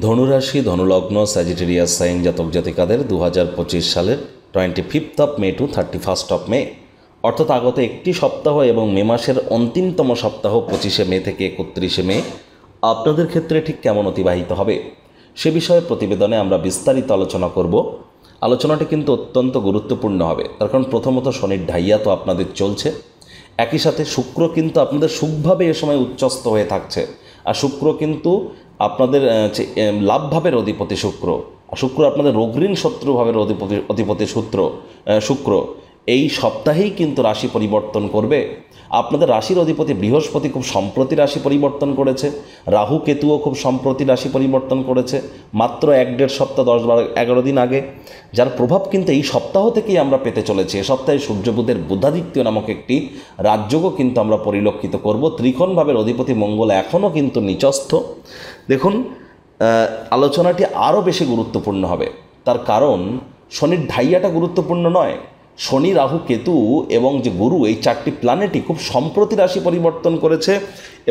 ধনুরাশি ধনুলগ্ন Sagittarius sign জাতক জাতিকাদের 2025 সালের 25th of May to 31st of May অর্থাৎ আগত একটি সপ্তাহ এবং মে মাসের অন্তিমতম সপ্তাহ 25শে মে থেকে 31শে মে আপনাদের ক্ষেত্রে ঠিক কেমন অতিবাহিত হবে সে বিষয়ে প্রতিবেদনে আমরা বিস্তারিত আলোচনা করব। আলোচনাটি কিন্তু অত্যন্ত গুরুত্বপূর্ণ হবে, তার কারণ প্রথমত শনির ঢাইয়া তো আপনাদের চলছে, একই সাথে শুক্র কিন্তু আপনাদের সুখভাবে এ সময় উচ্চস্থ হয়ে থাকছে। আর শুক্র কিন্তু আপনাদের লাভভাবের অধিপতি শুক্র, আর শুক্র আপনাদের রোগঋণ শত্রুভাবের অধিপতি শুক্র এই সপ্তাহেই কিন্তু রাশি পরিবর্তন করবে। আপনাদের রাশির অধিপতি বৃহস্পতি খুব সম্প্রতি রাশি পরিবর্তন করেছে, রাহু কেতুও খুব সম্প্রতি রাশি পরিবর্তন করেছে মাত্র 1-1.5 সপ্তাহ 10-11 দিন আগে, যার প্রভাব কিন্তু এই সপ্তাহ থেকেই আমরা পেতে চলেছি। এ সপ্তাহে সূর্য বুধের বুধাদিত্য নামক একটি রাজযোগও কিন্তু আমরা পরিলক্ষিত করব। ত্রিকোণভাবের অধিপতি মঙ্গল এখনও কিন্তু নিচস্থ। দেখুন, আলোচনাটি আরও বেশি গুরুত্বপূর্ণ হবে, তার কারণ শনির ঢাইয়াটা গুরুত্বপূর্ণ নয়, শনি রাহু কেতু এবং যে গুরু এই চারটি প্ল্যানেটই খুব সম্প্রতি রাশি পরিবর্তন করেছে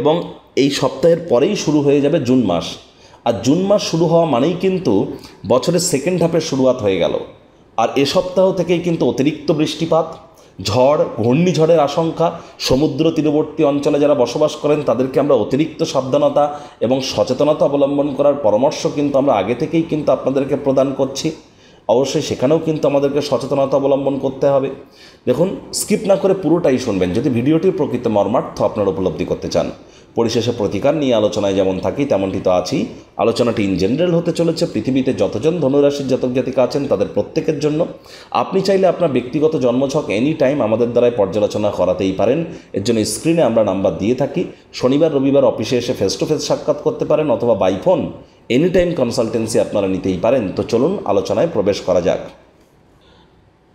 এবং এই সপ্তাহের পরেই শুরু হয়ে যাবে জুন মাস। আর জুন মাস শুরু হওয়া মানেই কিন্তু বছরের সেকেন্ড হাফের শুরুয়াত হয়ে গেল। আর এ সপ্তাহ থেকেই কিন্তু অতিরিক্ত বৃষ্টিপাত, ঝড়, ঘূর্ণিঝড়ের আশঙ্কা, সমুদ্র তীরবর্তী অঞ্চলে যারা বসবাস করেন তাদেরকে আমরা অতিরিক্ত সাবধানতা এবং সচেতনতা অবলম্বন করার পরামর্শ কিন্তু আমরা আগে থেকেই কিন্তু আপনাদেরকে প্রদান করছি। অবশ্যই সেখানেও কিন্তু আমাদেরকে সচেতনতা অবলম্বন করতে হবে। দেখুন, স্কিপ না করে পুরোটাই শুনবেন যদি ভিডিওটির প্রকৃত মর্মার্থ আপনারা উপলব্ধি করতে চান। পরিশেষে প্রতিকার নিয়ে আলোচনায় যেমন থাকি তেমনটি তো আছি। আলোচনাটি ইন জেনারেল হতে চলেছে পৃথিবীতে যতজন ধনুরাশির জাতক জাতিকা আছেন তাদের প্রত্যেকের জন্য। আপনি চাইলে আপনার ব্যক্তিগত জন্মছক এনি টাইম আমাদের দ্বারাই পর্যালোচনা করাতেই পারেন। এর জন্য স্ক্রিনে আমরা নাম্বার দিয়ে থাকি। শনিবার রবিবার অফিসে এসে ফেস টু ফেস সাক্ষাৎ করতে পারেন অথবা by phone any time consultancy আপনারা নিতেই পারেন। তো চলুন আলোচনায় প্রবেশ করা যাক।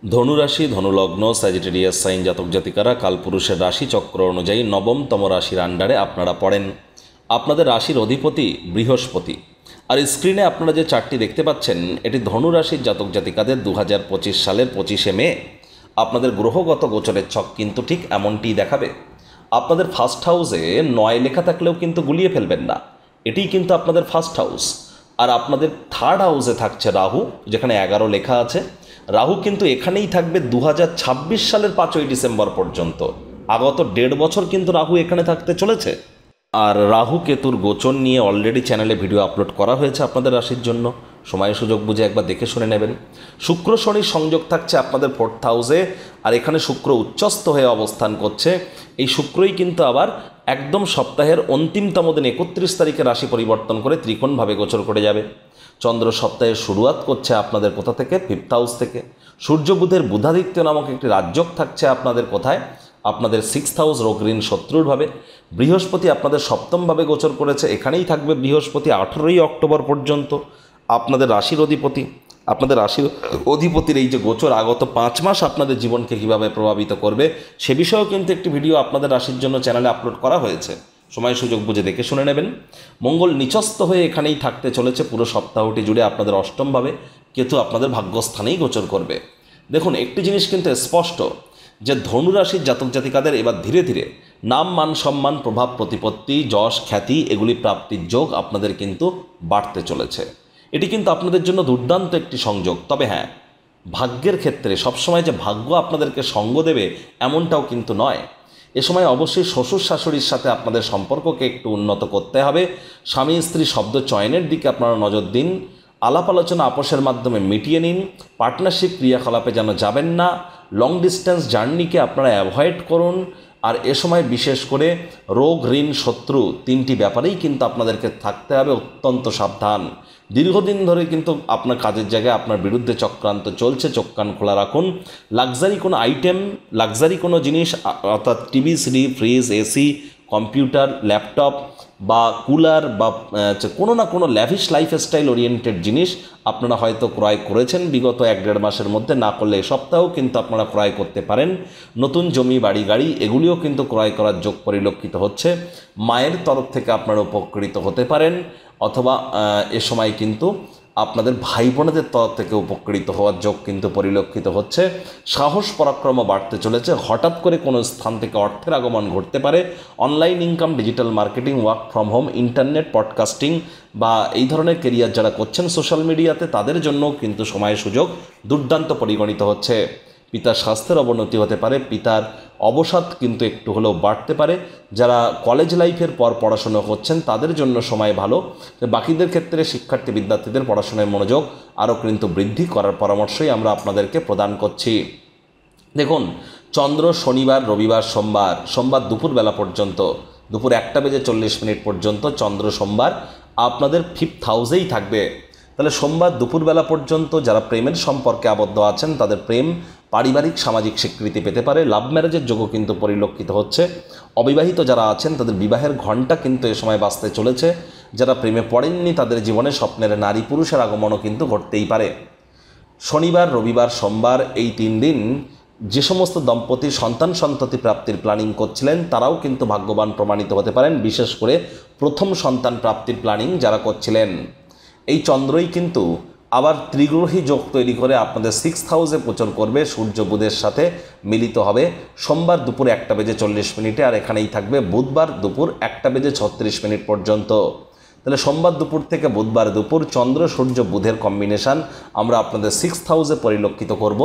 ধনুরাশি ধনুলগ্ন স্যাজিটেরিয়াস সাইন জাতক জাতিকারা কালপুরুষের রাশি চক্র অনুযায়ী নবমতম রাশির আন্ডারে আপনারা পড়েন। আপনাদের রাশির অধিপতি বৃহস্পতি। আর স্ক্রিনে আপনারা যে চার্টটি দেখতে পাচ্ছেন এটি ধনুরাশির জাতক জাতিকাদের 2025 সালের 25শে মে আপনাদের গ্রহগত গোচরের ছক কিন্তু ঠিক এমনটিই দেখাবে। আপনাদের ফার্স্ট হাউসে 9 লেখা থাকলেও কিন্তু গুলিয়ে ফেলবেন না, এটিই কিন্তু আপনাদের ফার্স্ট হাউস। আর আপনাদের থার্ড হাউসে থাকছে রাহু, যেখানে 11 লেখা আছে। রাহু কিন্তু এখানেই থাকবে 2026 সালের 5ই ডিসেম্বর পর্যন্ত। আগত 1.5 বছর কিন্তু রাহু এখানে থাকতে চলেছে। আর রাহু কেতুর গোচর নিয়ে অলরেডি চ্যানেলে ভিডিও আপলোড করা হয়েছে আপনাদের রাশির জন্য, সময় সুযোগ বুঝে একবার দেখে শুনে নেবেন। শুক্র শনির সংযোগ থাকছে আপনাদের 4th হাউসে, আর এখানে শুক্র উচ্চস্থ হয়ে অবস্থান করছে। এই শুক্রই কিন্তু আবার একদম সপ্তাহের অন্তিমতম দিন 31 তারিখে রাশি পরিবর্তন করে ত্রিকোণভাবে গোচর করে যাবে। চন্দ্র সপ্তাহের শুরুয়াত করছে আপনাদের কোথা থেকে? 5th হাউস থেকে। সূর্য বুধের বুধাদিত্য নামক একটি রাজযোগ থাকছে আপনাদের কোথায়? আপনাদের 6th হাউস রোগঋণ শত্রুর ভাবে। বৃহস্পতি আপনাদের সপ্তমভাবে গোচর করেছে, এখানেই থাকবে বৃহস্পতি 18ই অক্টোবর পর্যন্ত। আপনাদের রাশির অধিপতির এই যে গোচর আগত 5 মাস আপনাদের জীবনকে কীভাবে প্রভাবিত করবে সে বিষয়েও কিন্তু একটি ভিডিও আপনাদের রাশির জন্য চ্যানেলে আপলোড করা হয়েছে, সময় সুযোগ বুঝে দেখে শুনে নেবেন। মঙ্গল নিচস্থ হয়ে এখানেই থাকতে চলেছে পুরো সপ্তাহটি জুড়ে আপনাদের অষ্টমভাবে। কেতু আপনাদের ভাগ্যস্থানেই গোচর করবে। দেখুন, একটি জিনিস কিন্তু স্পষ্ট যে ধনুরাশির জাতক জাতিকাদের এবার ধীরে ধীরে নাম মান সম্মান প্রভাব প্রতিপত্তি যশ খ্যাতি এগুলি প্রাপ্তির যোগ আপনাদের কিন্তু বাড়তে চলেছে। এটি কিন্তু আপনাদের জন্য দুর্দান্ত একটি সংযোগ। তবে হ্যাঁ, ভাগ্যের ক্ষেত্রে সবসময় যে ভাগ্য আপনাদেরকে সঙ্গ দেবে এমনটাও কিন্তু নয়। এ সময় অবশ্যই শ্বশুর শাশুড়ির সাথে আপনাদের সম্পর্ককে একটু উন্নত করতে হবে। স্বামী স্ত্রী শব্দ চয়নের দিকে আপনারা নজর দিন। আলাপ আলোচনা আপোষের মাধ্যমে মিটিয়ে নিন। পার্টনারশিপ ক্রিয়াকলাপে যেন যাবেন না। লং ডিস্টেন্স জার্নিকে আপনারা অ্যাভয়েড করুন। আর এ সময় বিশেষ করে রোগ ঋণ শত্রু 3টি ব্যাপারেই কিন্তু আপনাদেরকে থাকতে হবে অত্যন্ত সাবধান। দীর্ঘদিন ধরে কিন্তু আপনার কাজের জায়গায় আপনার বিরুদ্ধে চক্রান্ত চলছে, চোখ কান খোলা রাখুন। লাক্সারি কোনো আইটেম, লাক্সারি কোনো জিনিস অর্থাৎ TV, CD, fridge, AC, computer, laptop বা কুলার বা কোনো না কোনো ল্যাভিশ লাইফস্টাইল ওরিয়েন্টেড জিনিস আপনারা হয়তো ক্রয় করেছেন বিগত 1-1.5 মাসের মধ্যে, না করলে এ সপ্তাহেও কিন্তু আপনারা ক্রয় করতে পারেন। নতুন জমি বাড়ি গাড়ি এগুলিও কিন্তু ক্রয় করার যোগ পরিলক্ষিত হচ্ছে। মায়ের তরফ থেকে আপনারা উপকৃত হতে পারেন, অথবা এ সময় কিন্তু আপনাদের ভাই বোনেদের তরফ থেকে উপকৃত হওয়ার যোগ কিন্তু পরিলক্ষিত হচ্ছে। সাহস পরাক্রম বাড়তে চলেছে। হঠাৎ করে কোনো স্থান থেকে অর্থের আগমন ঘটতে পারে। Online income, digital marketing, work from home, internet, podcasting বা এই ধরনের কেরিয়ার যারা করছেন সোশ্যাল মিডিয়াতে, তাদের জন্য কিন্তু সময় সুযোগ দুর্দান্ত পরিগণিত হচ্ছে। পিতার স্বাস্থ্যের অবনতি হতে পারে, পিতার অবসাদ কিন্তু একটু হলেও বাড়তে পারে। যারা কলেজ লাইফের পর পড়াশোনা করছেন তাদের জন্য সময় ভালো। বাকিদের ক্ষেত্রে শিক্ষার্থী বিদ্যার্থীদের পড়াশোনায় মনোযোগ আরও কিন্তু বৃদ্ধি করার পরামর্শই আমরা আপনাদেরকে প্রদান করছি। দেখুন, চন্দ্র শনিবার, রবিবার, সোমবার দুপুরবেলা পর্যন্ত, দুপুর 1:40 পর্যন্ত চন্দ্র সোমবার আপনাদের 5th হাউসেই থাকবে। তাহলে সোমবার দুপুরবেলা পর্যন্ত যারা প্রেমের সম্পর্কে আবদ্ধ আছেন তাদের প্রেম পারিবারিক সামাজিক স্বীকৃতি পেতে পারে। লাভ ম্যারেজের যোগও কিন্তু পরিলক্ষিত হচ্ছে। অবিবাহিত যারা আছেন তাদের বিবাহের ঘণ্টা কিন্তু এ সময় বাজতে চলেছে। যারা প্রেমে পড়েননি তাদের জীবনে স্বপ্নের নারী পুরুষের আগমনও কিন্তু ঘটতেই পারে। শনিবার, রবিবার, সোমবার এই 3 দিন যে সমস্ত দম্পতি সন্ততি প্রাপ্তির প্ল্যানিং করছিলেন তারাও কিন্তু ভাগ্যবান প্রমাণিত হতে পারেন। বিশেষ করে প্রথম সন্তান প্রাপ্তির প্ল্যানিং যারা করছিলেন, এই চন্দ্রই কিন্তু আবার ত্রিগ্রহী যোগ তৈরি করে আপনাদের 6th হাউসে প্রচর করবে। সূর্য বুধের সাথে মিলিত হবে সোমবার দুপুর 1:40 আর এখানেই থাকবে বুধবার দুপুর 1:36 পর্যন্ত। তাহলে সোমবার দুপুর থেকে বুধবার দুপুর চন্দ্র সূর্য বুধের কম্বিনেশান আমরা আপনাদের 6th হাউসে পরিলক্ষিত করব।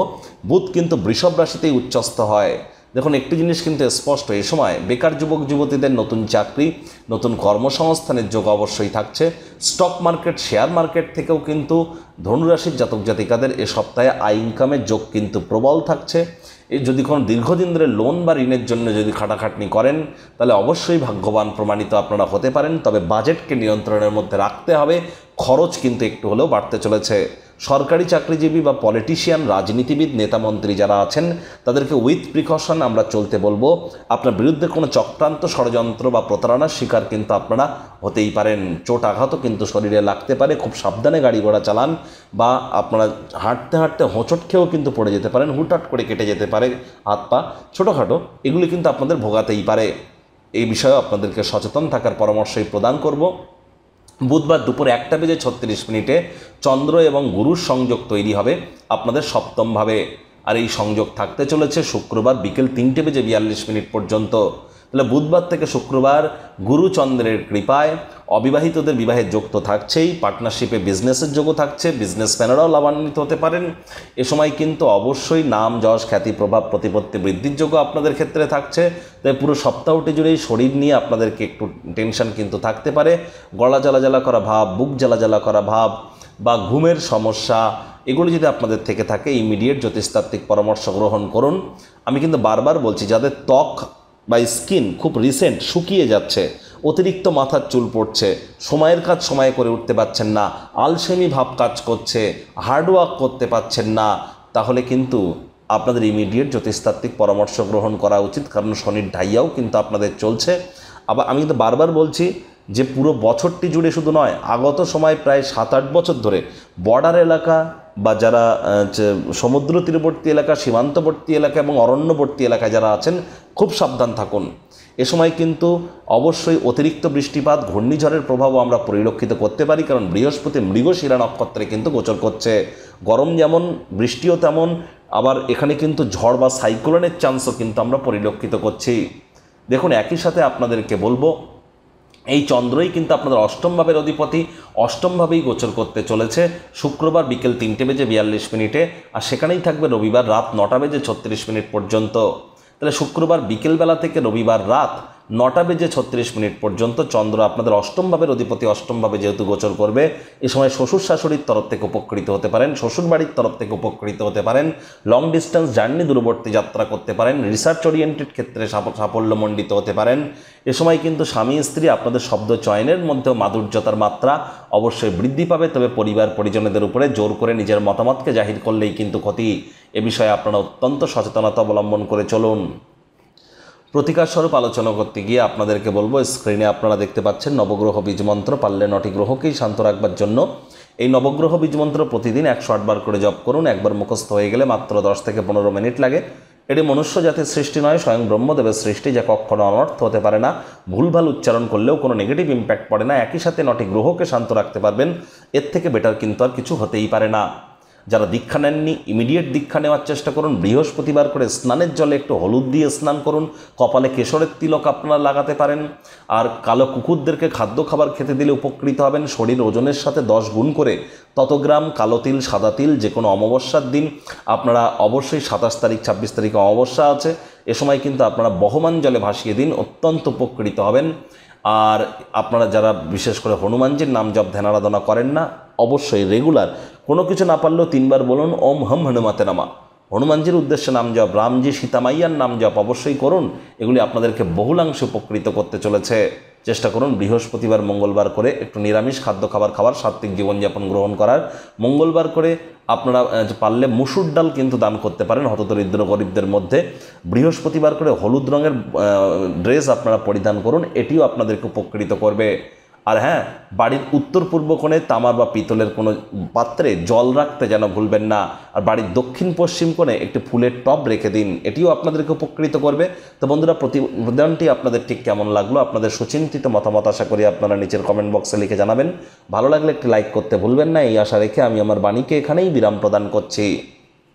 বুধ কিন্তু বৃষভ রাশিতেই উচ্চস্থ হয়। দেখুন, একটি জিনিস কিন্তু স্পষ্ট, এই সময় বেকার যুবক যুবতীদের নতুন চাকরি, নতুন কর্মসংস্থানের যোগ অবশ্যই থাকছে। স্টক মার্কেট, শেয়ার মার্কেট থেকেও কিন্তু ধনুরাশির জাতক জাতিকাদের এ সপ্তাহে আয় ইনকামের যোগ কিন্তু প্রবল থাকছে। এই যদি কোনো দীর্ঘদিন ধরে লোন বা ঋণের জন্য যদি খাটাখাটনি করেন তাহলে অবশ্যই ভাগ্যবান প্রমাণিত আপনারা হতে পারেন। তবে বাজেটকে নিয়ন্ত্রণের মধ্যে রাখতে হবে। খরচ কিন্তু একটু হলেও বাড়তে চলেছে। সরকারি চাকরিজীবী বা পলিটিশিয়ান, রাজনীতিবিদ, নেতামন্ত্রী যারা আছেন তাদেরকে উইথ প্রিকশন আমরা চলতে বলবো। আপনার বিরুদ্ধে কোনো চক্রান্ত, ষড়যন্ত্র বা প্রতারণার শিকার কিন্তু আপনারা হতেই পারেন। চোট আঘাতও কিন্তু শরীরে লাগতে পারে। খুব সাবধানে গাড়ি ঘোড়া চালান, বা আপনারা হাঁটতে হাঁটতে হোঁচট খেয়েও কিন্তু পড়ে যেতে পারেন। হুটহাট করে কেটে যেতে পারে হাত পা, ছোটোখাটো এগুলি কিন্তু আপনাদের ভোগাতেই পারে। এই বিষয়ে আপনাদেরকে সচেতন থাকার পরামর্শই প্রদান করব। বুধবার দুপুর 1:36 চন্দ্র এবং গুরুর সংযোগ তৈরি হবে আপনাদের 7ম ভাবে। আর এই সংযোগ থাকতে চলেছে শুক্রবার বিকেল 3:42 পর্যন্ত। তাহলে বুধবার থেকে শুক্রবার গুরু চন্দ্রের কৃপায় অবিবাহিতদের বিবাহের যোগ তো থাকছেই, পার্টনারশিপে বিজনেসের যোগও থাকছে। বিজনেসম্যানেরাও লাভান্বিত হতে পারেন। এ সময় কিন্তু অবশ্যই নাম, যশ, খ্যাতি, প্রভাব, প্রতিপত্তি বৃদ্ধির যোগও আপনাদের ক্ষেত্রে থাকছে। তাই পুরো সপ্তাহটি জুড়েই শরীর নিয়ে আপনাদেরকে একটু টেনশন কিন্তু থাকতে পারে। গলা জ্বালা করা ভাব, বুক জ্বালা করা ভাব বা ঘুমের সমস্যা, এগুলো যদি আপনাদের থেকে থাকে ইমিডিয়েট জ্যোতিষতাত্ত্বিক পরামর্শ গ্রহণ করুন। আমি কিন্তু বারবার বলছি, যাদের ত্বক বা স্কিন খুব রিসেন্ট শুকিয়ে যাচ্ছে, অতিরিক্ত মাথার চুল পড়ছে, সময়ের কাজ সময়ে করে উঠতে পারছেন না, আলসেমি ভাব কাজ করছে, হার্ডওয়ার্ক করতে পারছেন না, তাহলে কিন্তু আপনাদের ইমিডিয়েট জ্যোতিষতাত্ত্বিক পরামর্শ গ্রহণ করা উচিত। কারণ শনির ঢাইয়াও কিন্তু আপনাদের চলছে। আবার আমি কিন্তু বারবার বলছি যে পুরো বছরটি জুড়ে শুধু নয়, আগত সময় প্রায় 7-8 বছর ধরে বর্ডার এলাকা বা যারা সমুদ্র তীরবর্তী এলাকা, সীমান্তবর্তী এলাকা এবং অরণ্যবর্তী এলাকায় যারা আছেন খুব সাবধান থাকুন। এ সময় কিন্তু অবশ্যই অতিরিক্ত বৃষ্টিপাত, ঘূর্ণিঝড়ের প্রভাবও আমরা পরিলক্ষিত করতে পারি। কারণ বৃহস্পতি মৃগশিরা নক্ষত্রে কিন্তু গোচর করছে। গরম যেমন, বৃষ্টিও তেমন। আবার এখানে কিন্তু ঝড় বা সাইক্লোনের চান্সও কিন্তু আমরা পরিলক্ষিত করছি। দেখুন, একই সাথে আপনাদেরকে বলবো, এই চন্দ্রই কিন্তু আপনাদের 8ম ভাবের অধিপতি, 8ম ভাবেই গোচর করতে চলেছে শুক্রবার বিকেল 3:42 আর সেখানেই থাকবে রবিবার রাত 9:36 পর্যন্ত। তাহলে শুক্রবার বিকেলবেলা থেকে রবিবার রাত 9:36 পর্যন্ত চন্দ্র আপনাদের 8ম ভাবের অধিপতি 8ম ভাবে যেহেতু গোচর করবে, এ সময় শ্বশুর শাশুড়ির তরফ থেকে উপকৃত হতে পারেন, শ্বশুর বাড়ির তরফ থেকে উপকৃত হতে পারেন, লং ডিস্টেন্স জার্নি, দূরবর্তী যাত্রা করতে পারেন, রিসার্চ ওরিয়েন্টেড ক্ষেত্রে সাফল্যমণ্ডিত হতে পারেন। এ সময় কিন্তু স্বামী স্ত্রী আপনাদের শব্দ চয়নের মধ্যেও মাধুর্যতার মাত্রা অবশ্যই বৃদ্ধি পাবে। তবে পরিবার পরিজনদের উপরে জোর করে নিজের মতামতকে জাহির করলেই কিন্তু ক্ষতি। এ বিষয়ে আপনারা অত্যন্ত সচেতনতা অবলম্বন করে চলুন। প্রতিকার স্বরূপ আলোচনা করতে গিয়ে আপনাদেরকে বলবো, স্ক্রিনে আপনারা দেখতে পাচ্ছেন নবগ্রহ বীজমন্ত্র। পারলে 9টি গ্রহকেই শান্ত রাখবার জন্য এই নবগ্রহ বীজমন্ত্র প্রতিদিন 108 বার করে জপ করুন। একবার মুখস্থ হয়ে গেলে মাত্র 10 থেকে 15 মিনিট লাগে। এটি মনুষ্য জাতির সৃষ্টি নয়, স্বয়ং ব্রহ্মদেবের সৃষ্টি, যা কখনো অনর্থ হতে পারে না। ভুলভাল উচ্চারণ করলেও কোনো নেগেটিভ ইম্প্যাক্ট পড়ে না। একই সাথে 9টি গ্রহকে শান্ত রাখতে পারবেন। এর থেকে বেটার কিন্তু আর কিছু হতেই পারে না। যারা দীক্ষা নেননি ইমিডিয়েট দীক্ষা নেওয়ার চেষ্টা করুন। বৃহস্পতিবার করে স্নানের জলে একটু হলুদ দিয়ে স্নান করুন। কপালে কেশরের তিলক আপনারা লাগাতে পারেন। আর কালো কুকুরদেরকে খাদ্য খাবার খেতে দিলে উপকৃত হবেন। শরীর ওজনের সাথে 10 গুণ করে তত গ্রাম কালো তিল, সাদা তিল যে কোনো অমাবস্যার দিন আপনারা অবশ্যই 27 তারিখ 26 তারিখে অমাবস্যা আছে, এ সময় কিন্তু আপনারা বহমান জলে ভাসিয়ে দিন, অত্যন্ত উপকৃত হবেন। আর আপনারা যারা বিশেষ করে হনুমানজির নাম জপ ধ্যান আরাধনা করেন না, অবশ্যই রেগুলার কোনো কিছু না পারলেও 3 বার বলুন ওম হম হনুমাতে নামা। হনুমানজির উদ্দেশ্যে নাম জপ, রামজি সীতামাইয়ার নাম জপ অবশ্যই করুন। এগুলি আপনাদেরকে বহুলাংশে উপকৃত করতে চলেছে। চেষ্টা করুন বৃহস্পতিবার মঙ্গলবার করে একটু নিরামিষ খাদ্য খাবার সাত্ত্বিক জীবনযাপন গ্রহণ করার। মঙ্গলবার করে আপনারা পারলে মুসুর ডাল কিন্তু দান করতে পারেন হতদরিদ্র গরিবদের মধ্যে। বৃহস্পতিবার করে হলুদ রঙের ড্রেস আপনারা পরিধান করুন, এটিও আপনাদেরকে উপকৃত করবে। আর হ্যাঁ, বাড়ির উত্তর পূর্ব কোণে তামার বা পিতলের কোনো পাত্রে জল রাখতে যেন ভুলবেন না। আর বাড়ির দক্ষিণ পশ্চিম কোণে একটি ফুলের টব রেখে দিন, এটিও আপনাদেরকে উপকৃত করবে। তো বন্ধুরা, প্রতিবেদনটি আপনাদের ঠিক কেমন লাগলো, আপনাদের সুচিন্তিত মতামত আশা করি আপনারা নিচের কমেন্ট বক্সে লিখে জানাবেন। ভালো লাগলে একটি লাইক করতে ভুলবেন না, এই আশা রেখে আমি আমার বাণীকে এখানেই বিরাম প্রদান করছি।